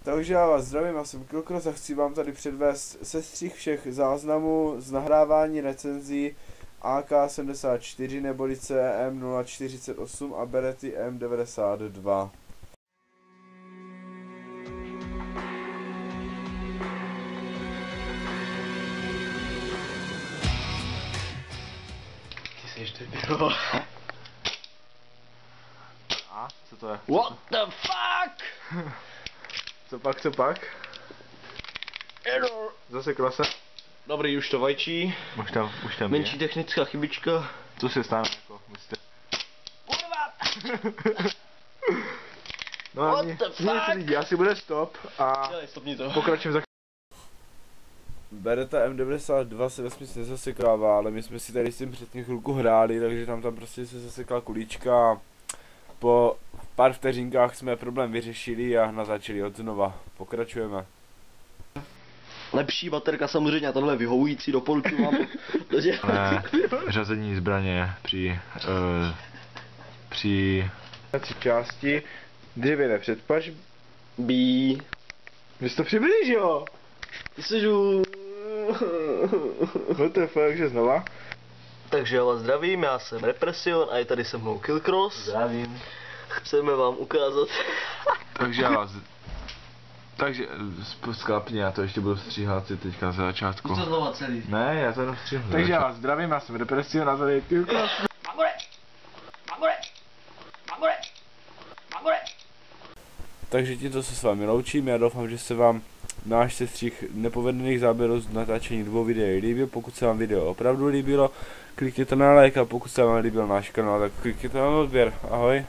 Takže já vás zdravím, já jsem Kilkros a chci vám tady předvést sestřih všech záznamů z nahrávání recenzí AK-74 neboli CM048 a Berety M92. Ty jsi ještě bylo. A? Co to je? What the fuck? Co pak? Error. Zase klasa? Dobrý, už to vajčí. Už tam Menší technická chybička. Co se stane jako, myslíte? Kurva! No What the fuck? já si bude stop a Dělej, stopni to. pokračujeme za... Beretta M92 se vesměs nezasekává, ale my jsme si tady s tím předtím chvilku hráli, takže tam prostě se zasekla kulíčka a po pár vteřinkách jsme problém vyřešili a natáčeli od znova. Pokračujeme. Lepší baterka samozřejmě a tohle je vyhovující, doporučuji vám. Řazení zbraně při Tři části, dřevěné předpaž. Bí. Vy jsi to přiblížil! Ty sežu. No to je fakt, že znova. Takže já vás zdravím, já jsem Repression a je tady se mnou Kilkros. Zdravím. Chceme vám ukázat. Takže sklapně, já to ještě budu stříhat si teďka za začátku. To znova celý. Ne, já to jenom stříhnu. Takže já vás zdravím, já jsem Repression a tady je Kilkros. Takže tímto se s vámi loučím, já doufám, že se vám náš sestřih nepovedených záběrů z natáčení 2 videí líbil. Pokud se vám video opravdu líbilo, klikněte na like a pokud se vám líbil náš kanál, tak klikněte na odběr. Ahoj.